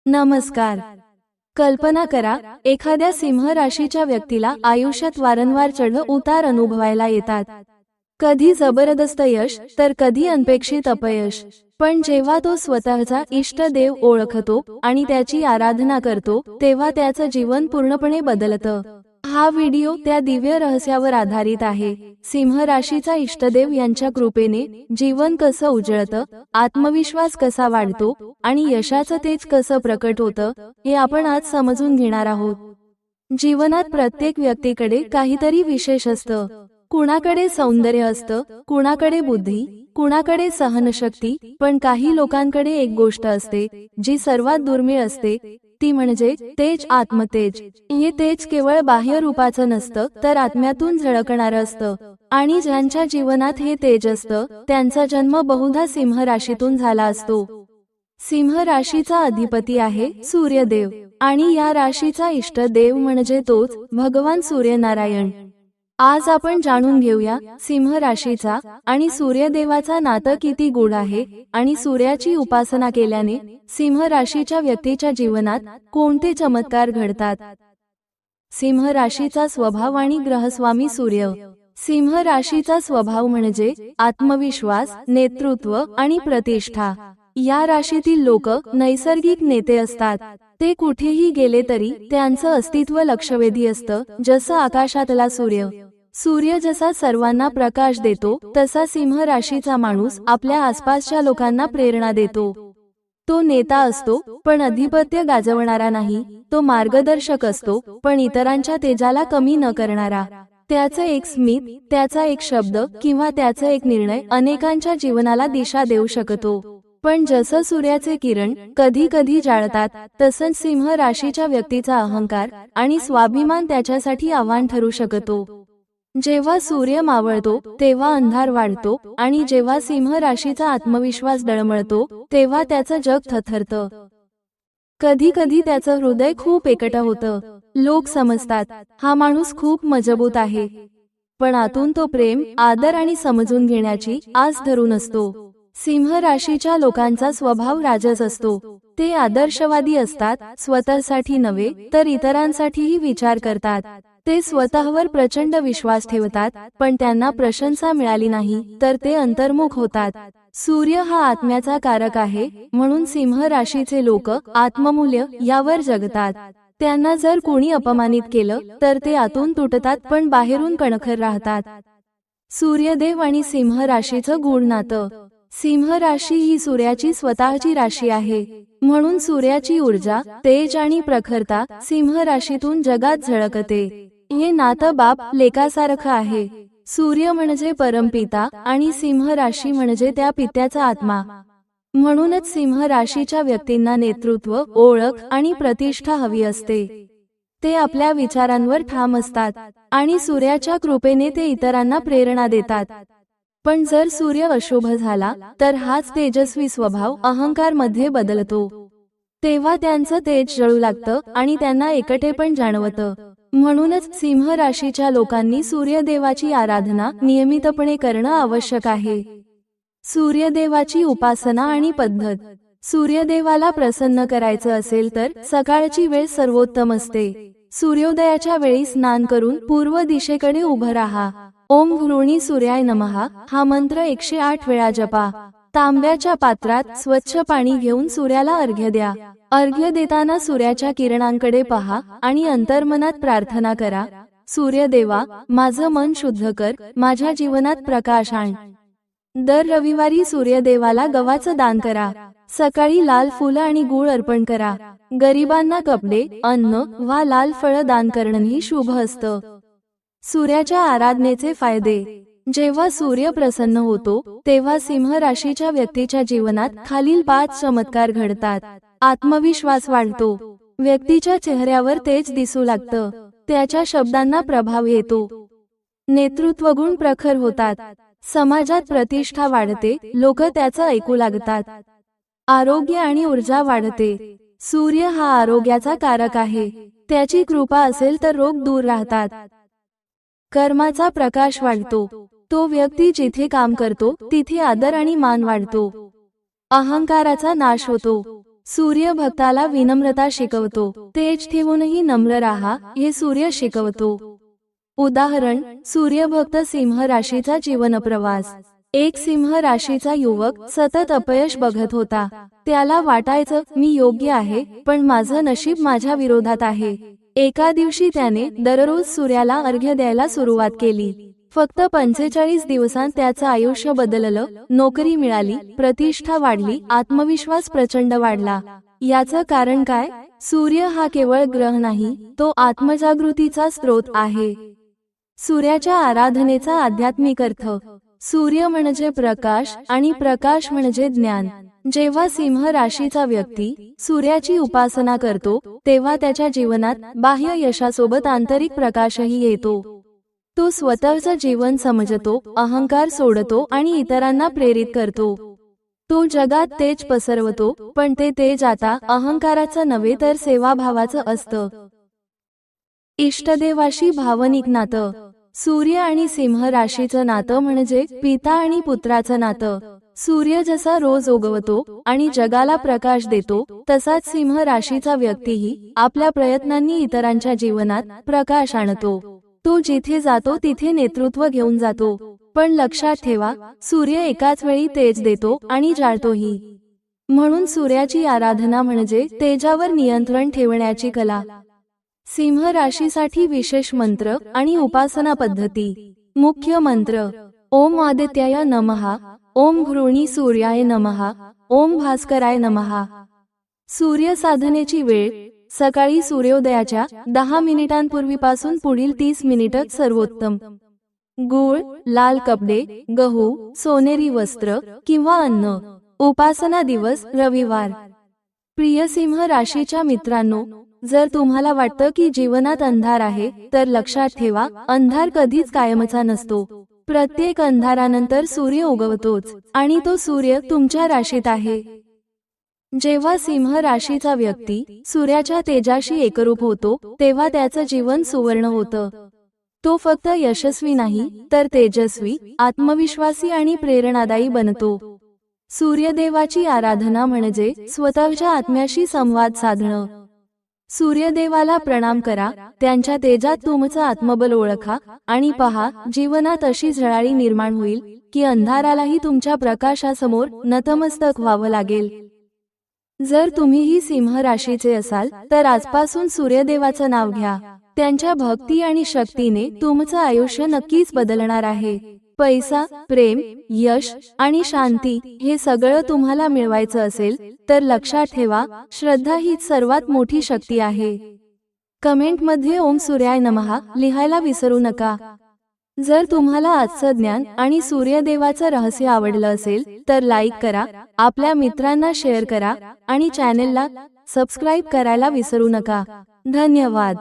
नमस्कार. कल्पना करा, एखाद्या सिंह राशीच्या व्यक्तीला आयुष्यात वारंवार चढ-उतार अनुभवायला येतात. कधी जबरदस्त यश, तर कधी अनपेक्षित अपयश. पण जेव्हा तो स्वतःचा इष्ट देव ओळखतो आणि त्याची आराधना करतो, तेव्हा त्याचं जीवन पूर्णपणे बदलतं. हा व्हिडिओ त्या दिव्य रहस्यावर आधारित आहे. सिंह राशीचा इष्टदेव यांच्या कृपेने जीवन कसं उजळतं, आत्मविश्वास कसा वाढतो आणि यशाचं तेज कसं प्रकट होतं, हे आपण आज समजून घेणार आहोत. जीवनात प्रत्येक व्यक्तीकडे काहीतरी विशेष असतं. कुणाकडे सौंदर्य असतं, कुणाकडे बुद्धी, कुणाकडे सहनशक्ती, पण काही लोकांकडे एक गोष्ट असते जी सर्वात दुर्मिळ असते, ती म्हणजे तेज, आत्मतेज. हे तेज केवळ बाह्य रूपाचं नसतं, तर आत्म्यातून झळकणारं असतं. आणि ज्यांच्या जीवनात हे तेज असतं, त्यांचा जन्म बहुधा सिंह राशीतून झाला असतो. सिंह राशीचा अधिपती आहे सूर्यदेव, आणि या राशीचा इष्ट देव म्हणजे तोच भगवान सूर्यनारायण. आज आपण जाणून घेऊया सिंह राशीचा आणि सूर्यदेवाचा नातं किती गूढ आहे, आणि सूर्याची उपासना केल्याने सिंह राशीच्या व्यक्तीच्या जीवनात कोणते चमत्कार घडतात. सिंह राशीचा स्वभाव आणि ग्रहस्वामी सूर्य. सिंह राशीचा स्वभाव म्हणजे आत्मविश्वास, नेतृत्व आणि प्रतिष्ठा. या राशीतील लोक नैसर्गिक नेते असतात. ते कुठेही गेले तरी त्यांचं अस्तित्व लक्षवेधी असतं. जसं आकाशातला सूर्य. सूर्य जसा सर्वांना प्रकाश देतो, तसा सिंह राशीचा माणूस आपल्या आसपासच्या लोकांना प्रेरणा देतो. तो नेता असतो, पण अधिपत्य गाजवणारा नाही. तो मार्गदर्शक असतो, पण इतरांच्या तेजाला कमी न करणारा. त्याचं एक स्मित, त्याचा एक शब्द किंवा त्याचा एक निर्णय अनेकांच्या जीवनाला दिशा देऊ शकतो. पण जसं सूर्याचे किरण कधी कधी जाळतात, तसंच सिंह राशीच्या व्यक्तीचा अहंकार आणि स्वाभिमान त्याच्यासाठी आव्हान ठरू शकतो. जेव्हा सूर्य मावळतो तेव्हा अंधार वाढतो, आणि जेव्हा सिंह राशीचा आत्मविश्वास डळमळतो तेव्हा त्याचं जग थरथरतं. कधी कधी त्याचं हृदय खूप एकटं होतं. लोक समजतात, हा माणूस खूप मजबूत आहे, पण आतून तो प्रेम, आदर आणि समजून घेण्याची आस धरून असतो. सिंह राशीच्या लोकांचा स्वभाव राजस असतो. ते आदर्शवादी असतात, स्वतःसाठी नव्हे तर इतरांसाठीही विचार करतात. ते स्वतःवर प्रचंड विश्वास ठेवतात, पण त्यांना प्रशंसा मिळाली नाही तर ते अंतर्मुख होतात. सूर्य हा आत्म्याचा कारक आहे, म्हणून सिंह राशीचे लोक आत्ममूल्य यावर जगतात. त्यांना जर कोणी अपमानित केलं तर ते आतून तुटतात, पण बाहेरून कणखर राहतात. सूर्यदेव आणि सिंह राशीचं गूढ नातं. सिंह राशी ही सूर्याची स्वतःची राशी आहे, म्हणून सूर्याची ऊर्जा, तेज आणि प्रखरता सिंह राशीतून जगात झळकते. हे नातं बाप लेकासारखं आहे. सूर्य म्हणजे परमपिता आणि सिंह राशी म्हणजे त्या पित्याचा आत्मा. म्हणूनच सिंह राशीच्या व्यक्तींना नेतृत्व, ओळख आणि प्रतिष्ठा हवी असते. ते आपल्या विचारांवर ठाम असतात, आणि सूर्याच्या कृपेने ते इतरांना प्रेरणा देतात. पण जर सूर्य अशुभ झाला तर हाच तेजस्वी स्वभाव अहंकार मध्ये बदलतो. तेव्हा त्यांचं तेज जळू लागतं आणि त्यांना एकटेपण जाणवतं. म्हणूनच सिंह राशीच्या लोकांनी सूर्यदेवाची आराधना नियमितपणे करणं आवश्यक आहे. सूर्यदेवाची उपासना आणि पद्धत. सूर्यदेवाला प्रसन्न करायचं असेल तर सकाळची वेळ सर्वोत्तम असते. सूर्योदयाच्या वेळी स्नान करून पूर्व दिशेकडे उभं राहा. ओम घृणी सूर्याय नमः हा मंत्र 108 वेळा जपा. तांब्याच्या पात्रात स्वच्छ पाणी घेऊन सूर्याला अर्घ्य द्या. अर्घ्य देताना सूर्याच्या किरणांकडे पहा आणि अंतर्मनात प्रार्थना करा, सूर्यदेवा, माझं मन शुद्ध कर, माझ्या जीवनात प्रकाश आण. दर रविवारी सूर्यदेवाला गव्हाचं दान करा. सकाळी लाल फुलं आणि गूळ अर्पण करा. गरिबांना कपडे, अन्न वा लाल फळं दान करणंही शुभ असतं. सूर्याच्या आराधनेचे फायदे. जेव्हा सूर्य प्रसन्न होतो तेव्हा सिंह राशीच्या व्यक्तीच्या जीवनात खालील 5 चमत्कार घडतात. आत्मविश्वास वाढतो. व्यक्तीच्या चेहऱ्यावर तेज दिसू लागतं. त्याच्या शब्दांना प्रभाव येतो. नेतृत्वगुण प्रखर होतात. समाजात प्रतिष्ठा वाढते, लोक त्याचं ऐकू लागतात. आरोग्य आणि ऊर्जा वाढते. सूर्य हा आरोग्याचा कारक आहे. त्याची कृपा असेल तर रोग दूर राहतात. कर्माचा प्रकाश वाढतो. तो व्यक्ती जिथे काम करतो तिथे आदर आणि मान वाढतो. अहंकाराचा नाश होतो. सूर्य भक्ताला विनम्रता शिकवतो. तेज ठेवूनही नम्र राहा हे सूर्य शिकवतो. उदाहरण, सूर्यभक्त सिंह राशीचा जीवनप्रवास. एक सिंह राशीचा युवक सतत अपयश बघत होता. त्याला वाटायचं मी योग्य आहे, पण माझं नशीब माझ्या विरोधात आहे. एका दिवशी त्याने दररोज सूर्याला अर्घ्य द्यायला सुरुवात केली. फक्त 45 दिवसांत त्याचं आयुष्य बदललं. नोकरी मिळाली, प्रतिष्ठा वाढली, आत्मविश्वास प्रचंड वाढला. याचं कारण काय? सूर्य हा केवळ ग्रह नाही, तो आत्मजागृतीचा स्रोत आहे. सूर्याच्या आराधनेचा आध्यात्मिक अर्थ. सूर्य म्हणजे प्रकाश आणि प्रकाश म्हणजे ज्ञान. जेव्हा सिंह राशीचा व्यक्ती सूर्याची उपासना करतो, तेव्हा त्याच्या जीवनात बाह्य यशासोबत आंतरिक प्रकाशही येतो. तो स्वतःचं जीवन समजतो, अहंकार सोडतो आणि इतरांना प्रेरित करतो. तो जगात तेज पसरवतो, पण ते तेज आता अहंकाराचं नव्हे तर सेवाभावाचं असतं. इष्टदेवाशी भावनिक नातं. सूर्य आणि सिंह राशीचं नातं म्हणजे पिता आणि पुत्राचं नातं. सूर्य जसा रोज उगवतो आणि जगाला प्रकाश देतो, तसाच सिंह राशीचा व्यक्तीही आपल्या प्रयत्नांनी इतरांच्या जीवनात प्रकाश आणतो. तो जिथे जातो तिथे नेतृत्व घेऊन जातो. पण लक्षात ठेवा, सूर्य एकाच वेळी तेज देतो आणि जाळतोही. म्हणून सूर्याची आराधना म्हणजे तेजावर नियंत्रण ठेवण्याची कला. सिंह राशीसाठी विशेष मंत्र आणि उपासना पद्धती. मुख्य मंत्र: ओम आदित्याय नमः, ओम घृणी सूर्याय नमः, ओम भास्कराय नमः. सूर्य साधनेची वेळ: सकाळी सूर्योदयाच्या 10 मिनिटांपूर्वीपासून पुढील 30 मिनिटं सर्वोत्तम. गूळ, लाल कपडे, गहू, सोनेरी वस्त्र किंवा अन्न. उपासना दिवस: रविवार. प्रिय सिंह राशीच्या मित्रांनो, जर तुम्हाला वाटतं की जीवनात अंधार आहे, तर लक्षात ठेवा, अंधार कधीच कायमचा नसतो. प्रत्येक अंधारानंतर सूर्य उगवतोच, आणि तो सूर्य तुमच्या राशीत आहे. जेव्हा सिंह राशीचा व्यक्ती सूर्याच्या तेजाशी एकरूप होतो, तेव्हा त्याचं जीवन सुवर्ण होतं. तो फक्त यशस्वी नाही, तर तेजस्वी, आत्मविश्वासी आणि प्रेरणादायी बनतो. सूर्यदेवाची आराधना म्हणजे स्वतःच्या आत्म्याशी संवाद साधणं. सूर्यदेवाला प्रणाम करा, त्यांच्या तेजात तुमचं आत्मबल ओळखा आणि पहा, जीवनात अशी झळाळी निर्माण होईल की अंधारालाही तुमच्या प्रकाशासमोर नतमस्तक व्हावं लागेल. जर तुम्हीही सिंह राशीचे असाल, तर आजपासून सूर्यदेवाचं नाव घ्या. त्यांच्या भक्ती आणि शक्तीने तुमचं आयुष्य नक्कीच बदलणार आहे. पैसा, प्रेम, यश आणि शांती हे सगळं तुम्हाला मिळवायचं असेल, तर लक्षात ठेवा, श्रद्धा हीच सर्वात मोठी शक्ती आहे. कमेंटमध्ये ओम सूर्याय नमः लिहायला विसरू नका. जर तुम्हाला आजचं ज्ञान आणि सूर्यदेवाचं रहस्य आवडलं असेल, तर लाईक करा, आपल्या मित्रांना शेअर करा आणि चॅनेलला सबस्क्राईब करायला विसरू नका. धन्यवाद.